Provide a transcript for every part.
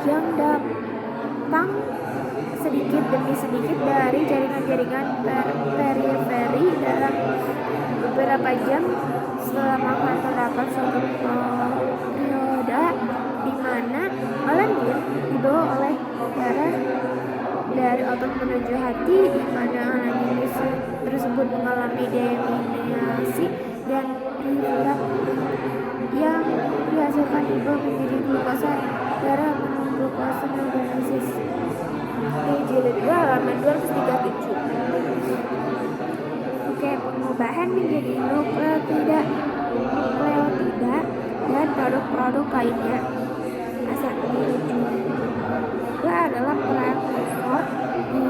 yang datang sedikit demi sedikit dari jaringan-jaringan periferi dalam beberapa jam selama terdapat suatu periode di mana alanine dibawa oleh darah dari otot menuju hati, di mana alanine tersebut mengalami deaminasi dan diurat yang dihasilkan berubah menjadi glukosa darah melalui glukosa neogenesis. Jilid 2 halaman 237. Oke, pengubahan menjadi nukleotida dan produk-produk lainnya. Asal juga adalah peran ekspor di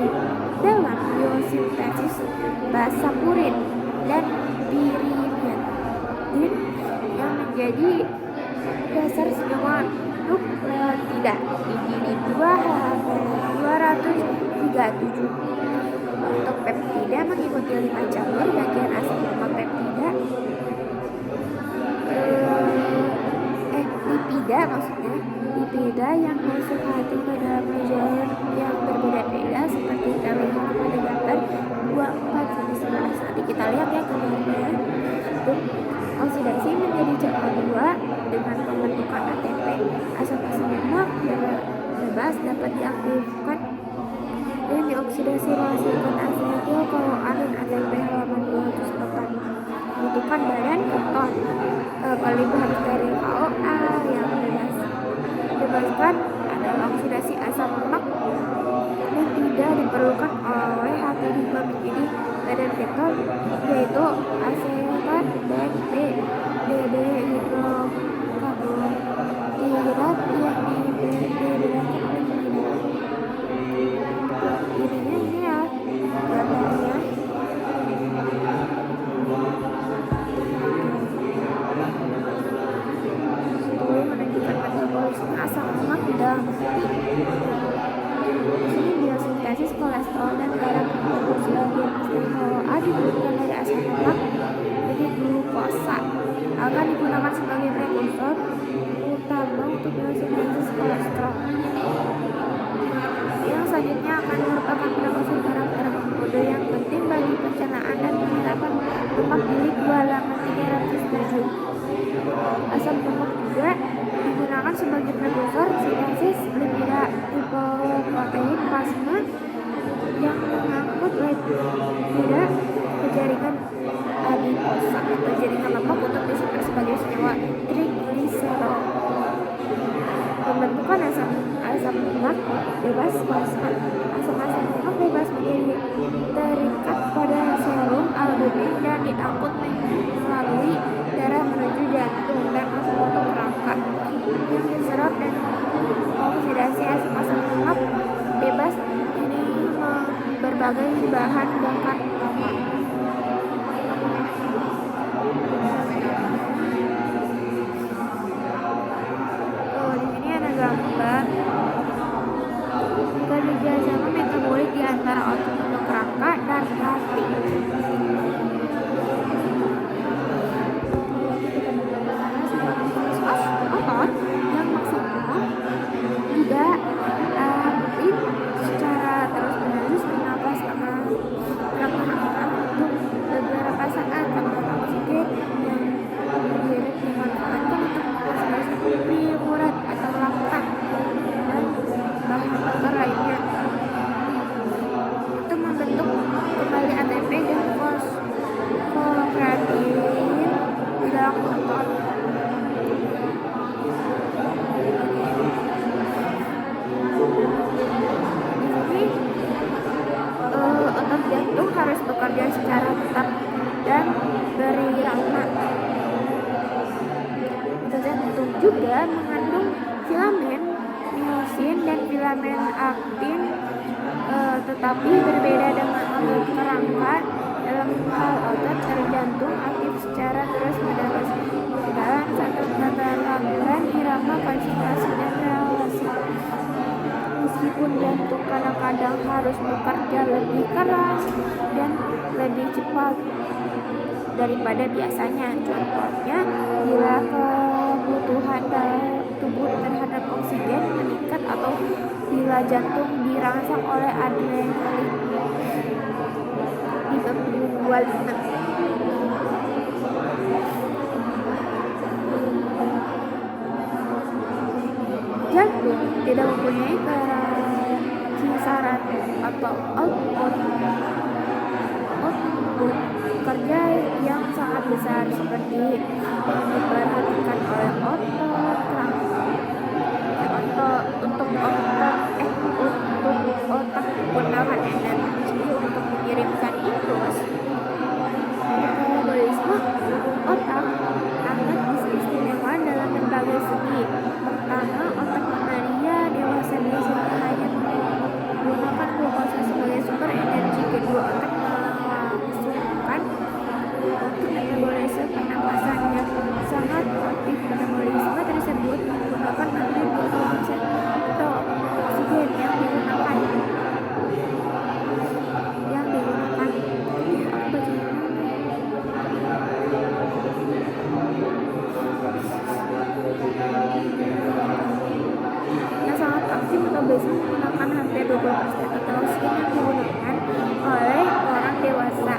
dalam biosintesis basa purin dan pirimidin yang menjadi dasar semua nukleotida di jilid 2 halaman 237. Untuk peptida mengikuti 5 jalur bagian asam lemak peptida. Lipida yang masuk hati ke dalam jalur yang berbeda-beda seperti terlihat pada gambar 24-11. Nanti kita lihat ya gambarnya. Oksidasi menjadi CH2 dengan pembentukan ATP. Asam lemak bebas dapat diaktifkan dan dioksidasi menghasilkan asetil CoA dan ATP halaman 208. Pembentukan badan keton kalibrasi dari CoA yang bebaskan adalah oksidasi asam lemak yang tidak diperlukan oleh HT5 menjadi badan keton, yaitu asetat dan hidrokarbohidrat yang dibedakan ini ya gambarnya. Menunjukkan metabolisme asam lemak di dalam hati. Di sini biosintesis kolesterol dan garam sebagian besar CoA dibutuhkan dari asam lemak jadi glukosa akan digunakan sebagai prekursor utama untuk biosintesis kolesterol. Yang selanjutnya akan merupakan prekursor garam kode yang penting bagi pencernaan dan penghilangan lemak jilid 2 halaman 307. Asam lemak juga digunakan sebagai prekursor sintesis lipoprotein plasma yang mengangkut lipida ke jaringan adiposa atau jaringan lemak untuk disimpan sebagai senyawa trigliserol. Pembentukan asam lemak bebas plasma. Asam lemak bebas menjadi terikat pada serum albumin dan diangkut melalui darah menuju jantung dan masuk ke kerangka yang diserap dan oksidasi asam lemak bebas ini berbagai bahan bakar utama. Di sini ada gambar kerjasama metabolik di antara otot kerangka dan hati. Otot yang maksimal juga aktif secara terus-menerus bernapas angka untuk beberapa saat tanpa oksigen yang dihirup dimanfaatkan untuk menghasilkan urat atau laktat dan bahan bakar lainnya untuk membentuk kembali ATP dan fosfokreatin di dalam otot. Otot jantung harus bekerja secara tetap dan berirama. Otot jantung juga mengandung filamen miosin dan filamen aktin, tetapi berbeda dengan otot kerangka. Dalam hal otot jantung aktif secara terus-menerus dalam satu keteraturan irama konsentrasi dan relasi. Meskipun jantung kadang-kadang harus bekerja lebih keras dan lebih cepat daripada biasanya. Contohnya, bila kebutuhan tubuh terhadap oksigen meningkat atau bila jantung dirangsang oleh adrenalin dibuat. Jantung tidak mempunyai kisaran atau output kerja yang sangat besar seperti yang diperhatikan oleh untuk otak menggunakan energi untuk mengirimkan impuls. Metabolisme otak sangat istimewa dalam berbagai segi. Pertama, otak manusia dewasa biasanya hanya menggunakan glukosa sebagai sumber energi. Kedua, otak melangsungkan untuk metabolisme pernapasan yang sangat aktif. Metabolisme tersebut menggunakan hampir 20% atau oksigen yang digunakan. Yang sangat aktif metabolisme menggunakan hampir 20% atau oksigen yang digunakan oleh orang dewasa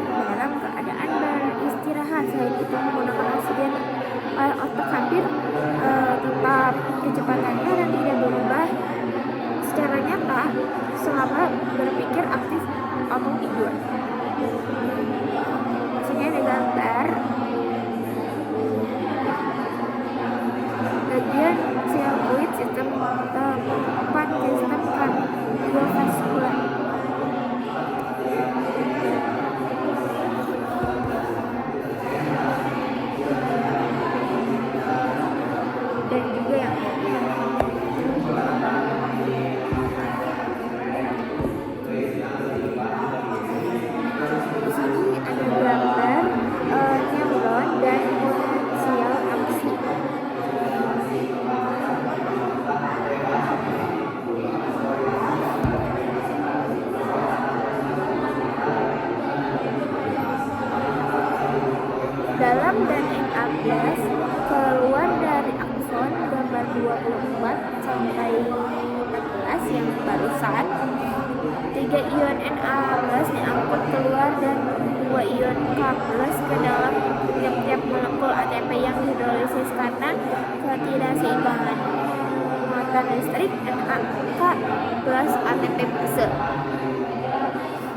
dalam keadaan beristirahat. Selain itu, menggunakan oksigen oleh otak hampir tetap kecepatannya dan tidak berubah secara nyata selama berpikir aktif atau tidur. Maksudnya ada gambar bagian sirkuit sistem tempat sistem kardiovaskular. Dan juga yang di sini ada gambar neuron dan potensial aksi. Dalam Daning Atlas keluar dari akson gambar 24 sampai 14 yang barusan, 3 ion Na+ diangkut keluar dan 2 ion K+ ke dalam tiap-tiap molekul ATP yang hidrolisis karena ketidakseimbangan muatan listrik. NaK+ ATP base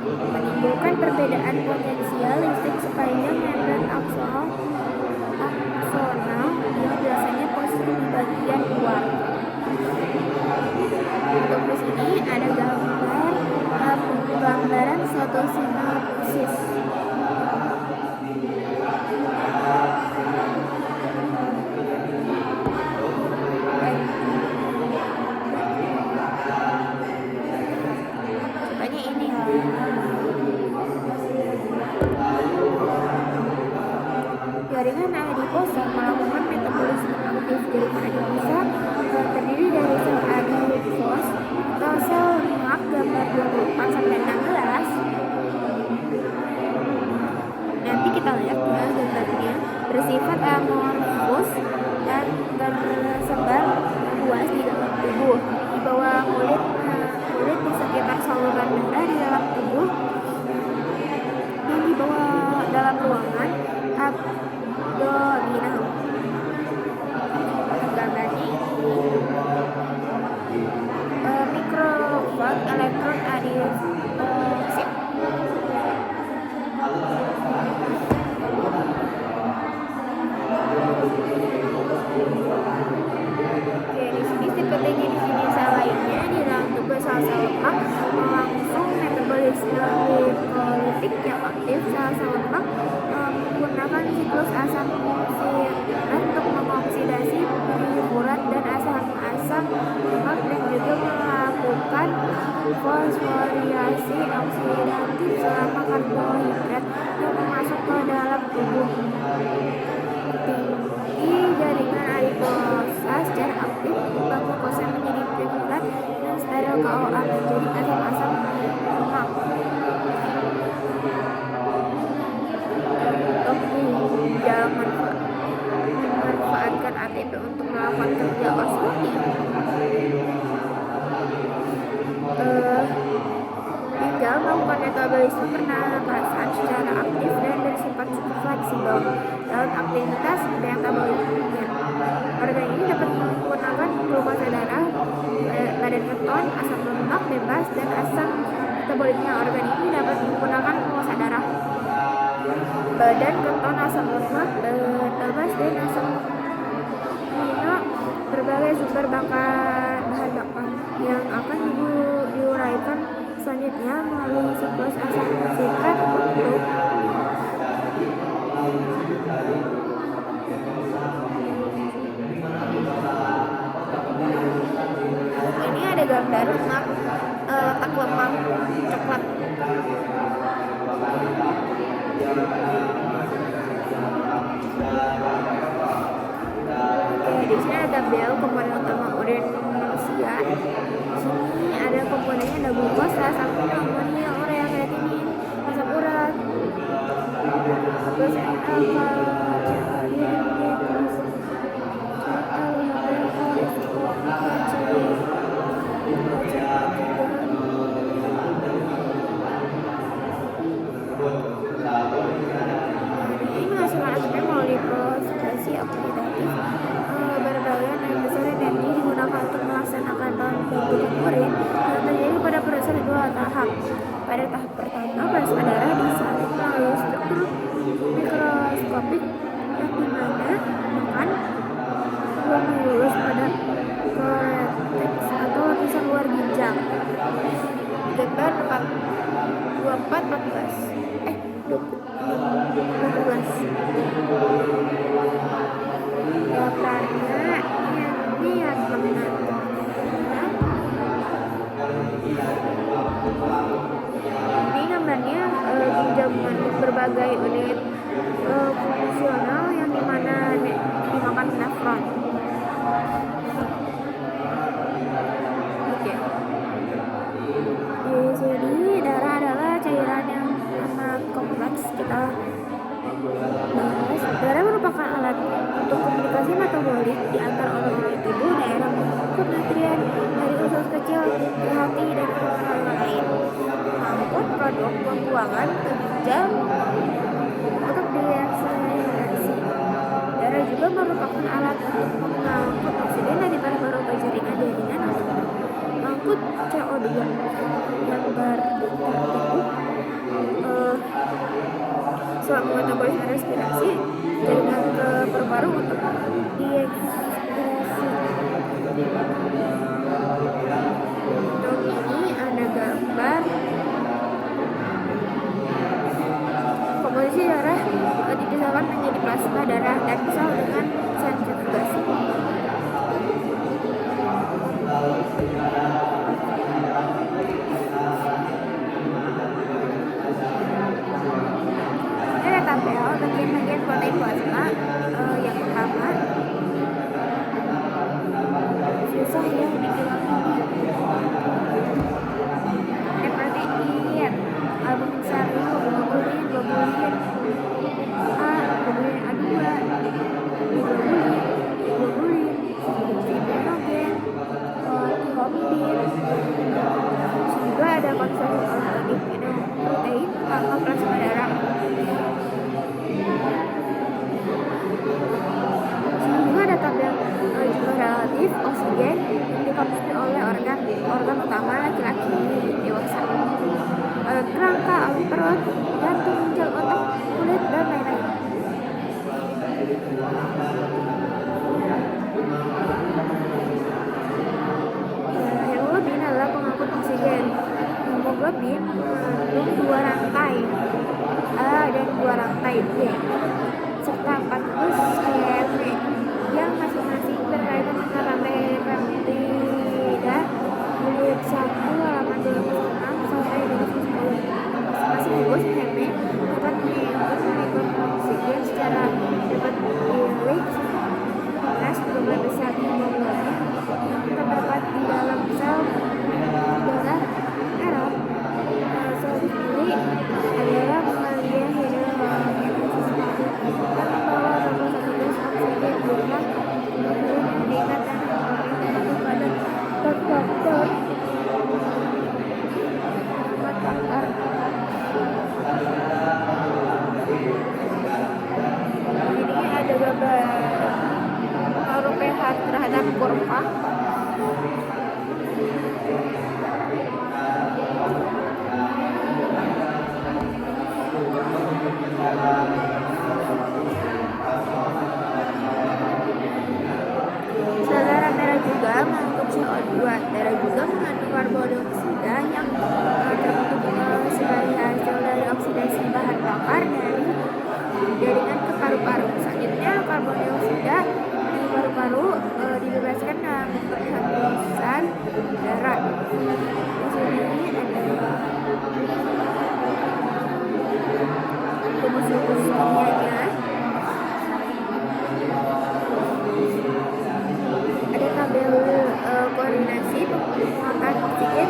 menimbulkan perbedaan potensial listrik sepanjang membran aksonal yang biasanya positif di bagian luar. Untuk di sini ada gambaran fotosinopsis. Contohnya ini. Jaringan adiposa melakukan metabolisme aktif. Jaringan adiposa terdiri dari sel adipos atau sel lemak gambar 24 sampai 16. Nanti kita lihat ya gambarnya, bersifat amorfus dan tersebar luas di dalam tubuh. Di bawah kulit di sekitar saluran darah di dalam tubuh dan di bawah dalam ruangan abdominal. Gambarnya ini mikrofag elektron adipoksit. Oke, di sini seperti sel lainnya di dalam tubuh sel-sel lemak melangsung metabolisme glikolitik yang aktif. Sel-sel lemak menggunakan siklus asam oksidat untuk mengoksidasi purifurat dan asam-asam lemak dan juga melakukan fosforilasi oksidatif selama karbohidrat yang masuk ke dalam tubuh. Tinggi jaringan adiposa secara aktif mengubah glukosa menjadi purifurat dan steril KOA menjadi asam-asam lemak. Memanfaatkan ATP untuk melakukan kerja osmotik. metabolisme pernapasan secara aktif dan bersifat cukup fleksibel dalam aktivitas metaboliknya. Organ ini dapat menggunakan glukosa darah, badan keton, asam lemak bebas, dan asam metaboliknya. Organ ini dapat menggunakan glukosa darah, badan keton, asam lemak bebas, dan asam amino, berbagai sumber bahan bakar yang akan diuraikan selanjutnya melalui siklus asam sitrat untuk ini ada gambar lemak, letak lemak coklat. Oke, di sini ada tabel komponen utama urin manusia. Di sini ada komponennya, ada glukosa, asam amino, urea, kreatinin, asam urat, terus ini menghasilkan asam melalui proses oksidatif. Berbagai yang besar energi digunakan untuk melaksanakan pembentukan urin yang terjadi pada proses dua tahap. Pada tahap pertama, plasma darah disalin melalui struktur mikroskopik yang dimana bukan buang lulus pada korteks atau lapisan luar ginjal. Gambar 24-14 daftarnya niat ini gambarnya ginjal mengandung berbagai unit fungsional yang dimana dimakan nefron. Oke. Jadi darah adalah cairan yang amat kompleks. Kita bahas, darah merupakan alat untuk komunikasi metabolik di antara organ tubuh. Daerah mengangkut nutrien dari usus kecil ke hati dan organ lain, mengangkut produk pembuangan ke ginjal untuk diekstreksi. Darah juga merupakan alat untuk mengangkut oksigen dari paru-paru ke jaringan untuk mengangkut CO2 yang bertubuh selama metabolisme respirasi jaringan ke paru-paru untuk diekspirasi. Untuk ini ada gambar komposisi darah dipisahkan menjadi plasma darah dan sel dengan sentrifugasi. Tabel bagian-bagian protein plasma. Yang pertama, susah ya dibilang ini. Ada protein, albumin sari, globulin, globulin A, globulin A2, globulin, fibrinogen, thrombin. Juga ada konsentrasi organik protein atau plasma darah. Juga ada tabel jumlah relatif oksigen yang dikonsumsi oleh organ utama laki-laki dewasa, kerangka, alat perut, jantung, ginjal, otak, kulit, dan lain-lain. Hemoglobin adalah pengangkut oksigen. Hemoglobin mengandung dua rantai A dan dua rantai B serta 40 RNA yang masing-masing berkaitan dengan rantai peptida. Bulir 1 halaman 26 sampai 29. Masing-masing bungkus RNA dapat mengikut oksigen secara dapat dilirik ras jumlah besar hemoglobin yang terdapat di dalam sel darah merah. Sel ini adalah mamalia hidrogenesis. CO2. Darah juga mengandung karbon dioksida yang terbentuk sebagai hasil dari oksidasi bahan bakar dari jaringan ke paru-paru. Selanjutnya, karbon dioksida di paru-paru dibebaskan dalam bentuk hembusan darah. Di sini ada rumus-rumus kimianya. Ada tabel koordinasi penguatan oksigen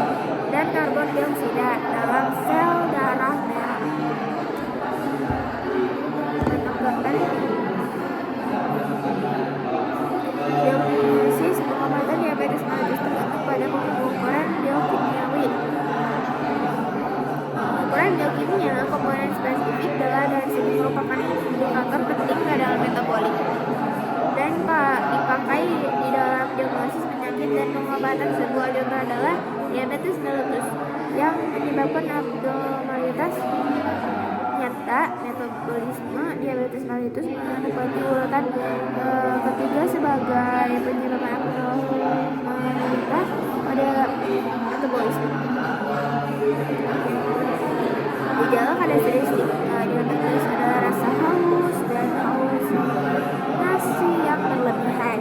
dan karbon dioksida dalam sel darah merah. Diagnosis pengobatan diabetes mellitus tergantung pada pengukuran biokimiawi. Pengukuran biokimia komponen spesifik darah dan sini merupakan indikator penting dalam metabolik dan dipakai di dalam diagnosis penyakit dan pengobatan. Sebuah contoh adalah diabetes mellitus yang menyebabkan abnormalitas nyata metabolisme. Diabetes mellitus menempati urutan ketiga sebagai penyebab abnormalitas pada metabolisme. Gejala karakteristik diabetes adalah rasa haus dan halusinasi yang berlebihan.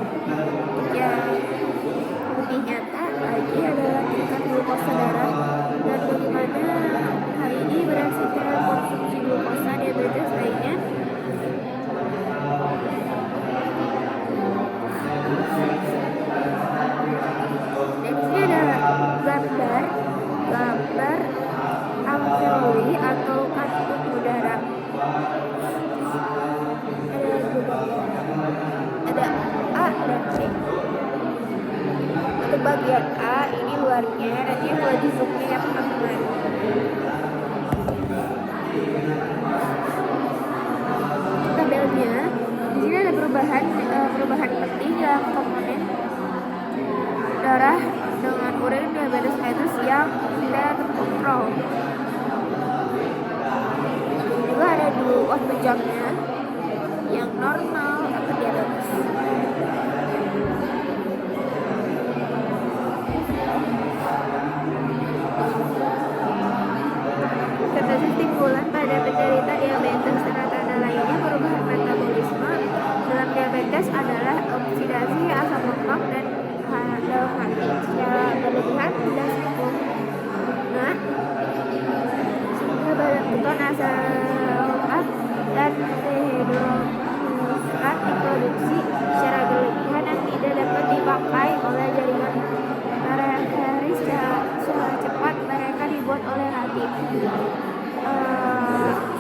Yang lebih nyata lagi adalah tingkat glukosa darah dan bagaimana hal ini bereaksi terhadap konsumsi glukosa. Diabetes lainnya dan ini ada gambar alveoli atau kantung udara. Ada A dan C. Untuk bagian A ini luarnya, nanti boleh di zoom ya teman-teman. Tabelnya di sini ada perubahan penting dalam komponen darah dengan urin diabetes mellitus yang tidak terkontrol. Juga ada waktu jamnya yang normal atau diabetes. Kata stimulan pada penderita diabetes. Tanda-tanda lainnya perubahan metabolisme dalam diabetes adalah oksidasi asam lemak dan dalam hati secara berlebihan tidak sempurna sehingga badan keton asam lemak dan dehidrogenat diproduksi secara berlebihan dan tidak dapat dipakai oleh jaringan periferi secara cepat. Mereka dibuat oleh hati.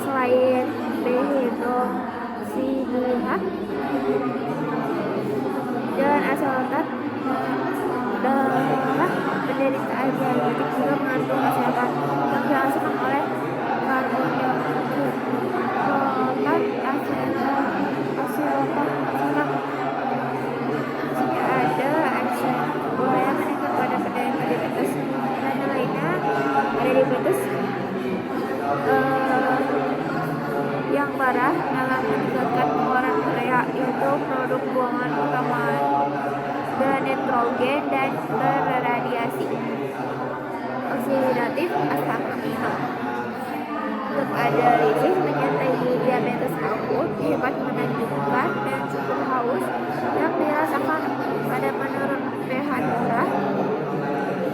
Selain dehidrogenat dan asam lemak, darah penderita diabetes juga mengandung kesehatan yang dihasilkan oleh karbon dioksida, asetat siram. Sini ada eksen buaya meningkat pada penderita diabetes. Dan lainnya ada diabetes yang parah dalam meningkatkan pengeluaran urea, yaitu produk buangan utama dan nitrogen dan berradiasi oksidatif asam amino. Untuk adalisis menyertai diabetes akut, hebat menunjukkan dan cukup haus yang dirasakan pada menurun pH darah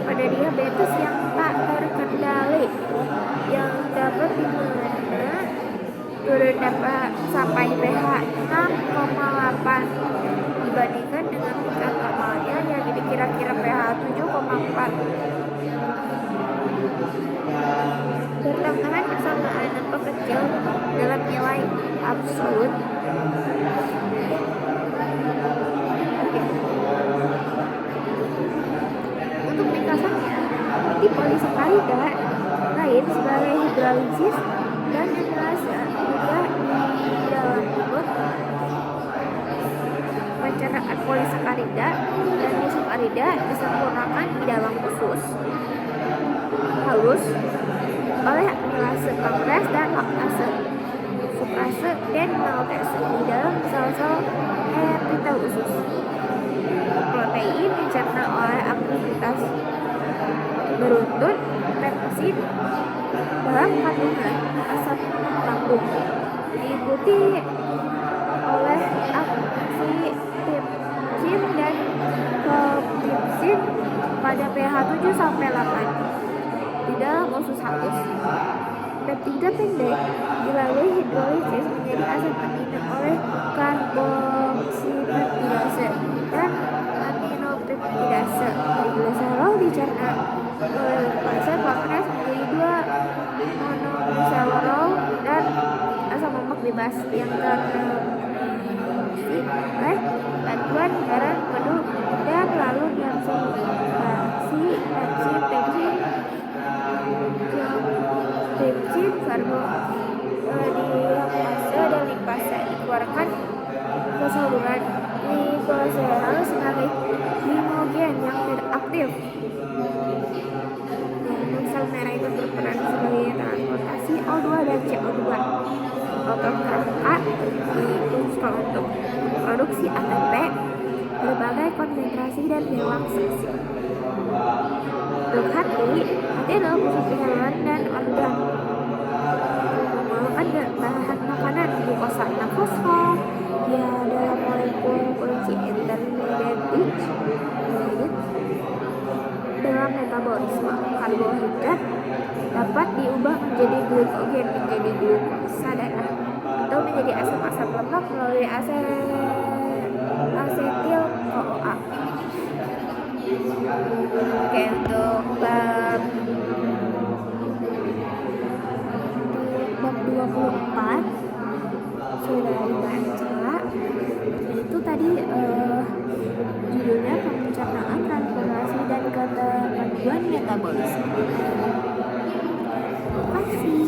pada diabetes yang tak terkendali yang dapat dimana turun dapat sampai pH 6,8 dibandingkan dengan tingkat normalnya yang kira-kira pH 7,4. Bertambahan persamaan nampak kecil dalam nilai absolut. Untuk ringkasannya, di polisakarida lain sebagai hidrolisis dan amilase juga di dalam tubuh. Pencernaan polisakarida dan disakarida disempurnakan di dalam usus halus oleh amilase pankreas dan laktase, sukrase dan maltase di dalam sel-sel epitel usus. protein dicerna oleh aktivitas beruntun pepsid dalam kandungan asam lambung, diikuti oleh aksi tripsin dan koptipsin pada pH 7 sampai 8 di dalam usus halus. Peptida pendek dilalui hidrolisis menjadi asam amino oleh karboksipeptidase dan aminopeptidase. Trigliserol dicerna oleh lipase pankreas menjadi 2 monogliserol dan asam lemak bebas yang terreduksi oleh bantuan darah penuh dan lalu diabsorpsi enzim tripsin karbodiapase dan lipase dikeluarkan ke saluran. Gliserol sebagai glikogen yang tidak aktif. Sel merah itu berperan sebagai transportasi O2 dan CO2. Otot kerangka difungsikan untuk produksi ATP berbagai konsentrasi dan lewat seksi. Untuk hati adalah pusat penyaluran dan organ mengolahkan bahan makanan glukosa dan fosfor ya dalam molekul kunci intermediate dalam metabolisme. Karbohidrat dapat diubah menjadi glukogen, menjadi glukosa darah atau menjadi asam-asam lemak melalui asetil CoA. Oke, untuk bab 24 sudah dibaca. Itu tadi judulnya pencernaan, transformasi dan keterpaduan metabolisme. Terima kasih.